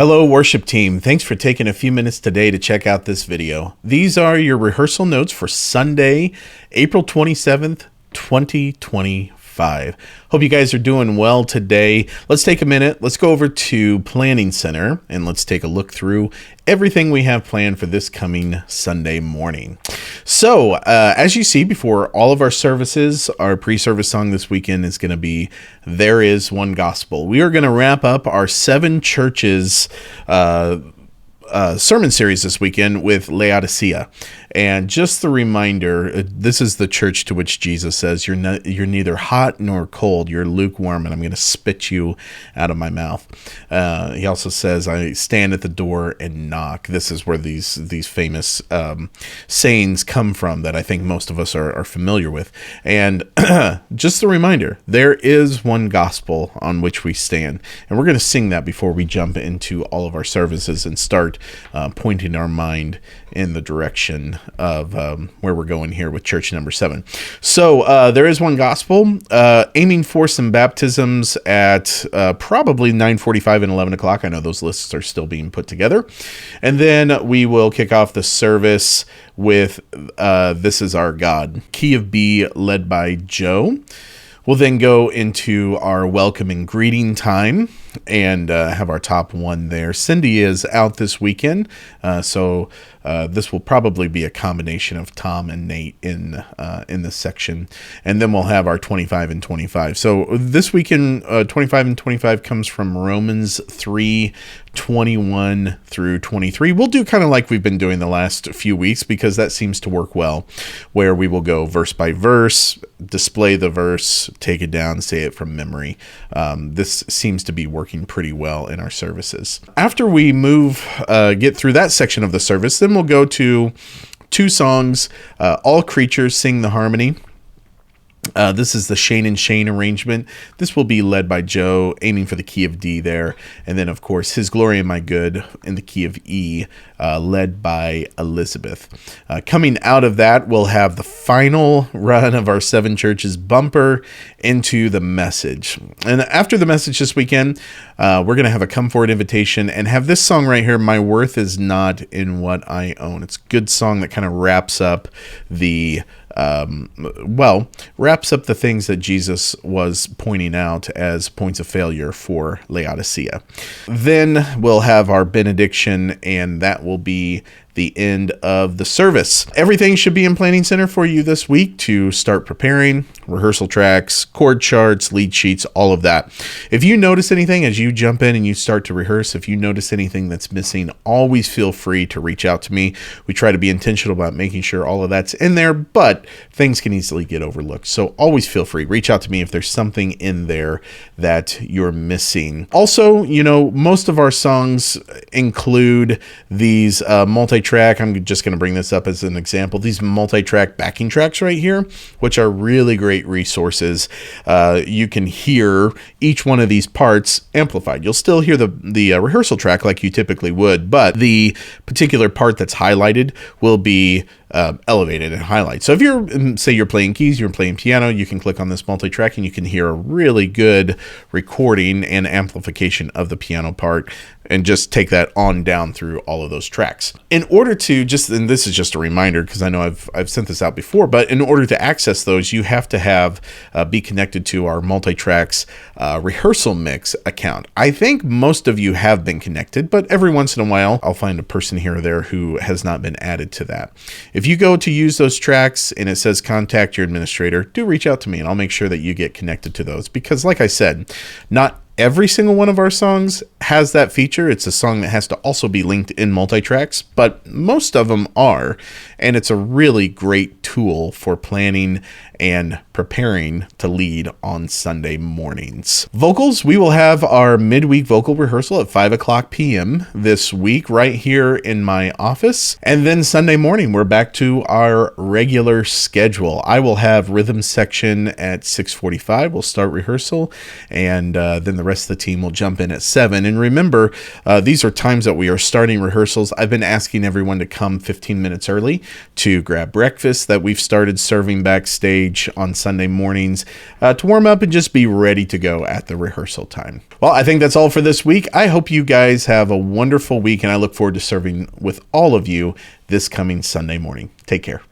Hello, worship team. Thanks for taking a few minutes today to check out this video. These are your rehearsal notes for Sunday, April 27th, 2025. Hope you guys are doing well today. Let's take a minute. Let's go over to Planning Center and let's take a look through everything we have planned for this coming Sunday morning. So, as you see before all of our services, our pre-service song this weekend is going to be There Is One Gospel. We are going to wrap up our 7 churches sermon series this weekend with Laodicea. And just the reminder, this is the church to which Jesus says, you're neither hot nor cold, you're lukewarm, and I'm going to spit you out of my mouth. He also says, I stand at the door and knock. This is where these famous sayings come from that I think most of us are familiar with. And just a reminder, there is one gospel on which we stand. And we're going to sing that before we jump into all of our services and start pointing our mind in the direction of where we're going here with church number 7. So there is one gospel, aiming for some baptisms at probably 9:45 and 11 o'clock. I know those lists are still being put together. And then we will kick off the service with This Is Our God, key of B, led by Joe. We'll then go into our welcome and greeting time and have our top one there. Cindy is out this weekend, so this will probably be a combination of Tom and Nate in this section. And then we'll have our 25 and 25. So this weekend, 25 and 25 comes from Romans 3:21 through 23. We'll do kind of like we've been doing the last few weeks because that seems to work well, where we will go verse by verse, display the verse, take it down, say it from memory. This seems to be working pretty well in our services. After we get through that section of the service, then we'll go to 2 songs, All Creatures Sing the Harmony. This is the Shane and Shane arrangement. This will be led by Joe, aiming for the key of D there. And then, of course, His Glory and My Good in the key of E, led by Elizabeth. Coming out of that, we'll have the final run of our 7 churches bumper into the message. And after the message this weekend, we're going to have a come forward invitation and have this song right here, My Worth Is Not in What I Own. It's a good song that kind of wraps up the things that Jesus was pointing out as points of failure for Laodicea. Then we'll have our benediction, and that will be the end of the service. Everything should be in Planning Center for you this week to start preparing. Rehearsal tracks, chord charts, lead sheets, all of that. If you notice anything as you jump in and you start to rehearse, if you notice anything that's missing, always feel free to reach out to me. We try to be intentional about making sure all of that's in there, but things can easily get overlooked. So always feel free. Reach out to me if there's something in there that you're missing. Also, most of our songs include these multi-track. I'm just going to bring this up as an example. These multi-track backing tracks right here, which are really great resources. You can hear each one of these parts amplified. You'll still hear the rehearsal track like you typically would, but the particular part that's highlighted will be elevated and highlight. So if you're playing keys, you're playing piano, you can click on this multi-track and you can hear a really good recording and amplification of the piano part and just take that on down through all of those tracks. In order to and this is just a reminder because I know I've sent this out before, but in order to access those, you have to be connected to our multi-tracks rehearsal mix account. I think most of you have been connected, but every once in a while, I'll find a person here or there who has not been added to that. If you go to use those tracks and it says contact your administrator, do reach out to me and I'll make sure that you get connected to those because like I said, not every single one of our songs has that feature. It's a song that has to also be linked in multi-tracks, but most of them are, and it's a really great tool for planning and preparing to lead on Sunday mornings. Vocals, we will have our midweek vocal rehearsal at 5:00 p.m. this week right here in my office. And then Sunday morning, we're back to our regular schedule. I will have rhythm section at 6:45. We'll start rehearsal, and then the rest of the team will jump in at 7. And remember, these are times that we are starting rehearsals. I've been asking everyone to come 15 minutes early to grab breakfast that we've started serving backstage stage on Sunday mornings to warm up and just be ready to go at the rehearsal time. Well, I think that's all for this week. I hope you guys have a wonderful week, and I look forward to serving with all of you this coming Sunday morning. Take care.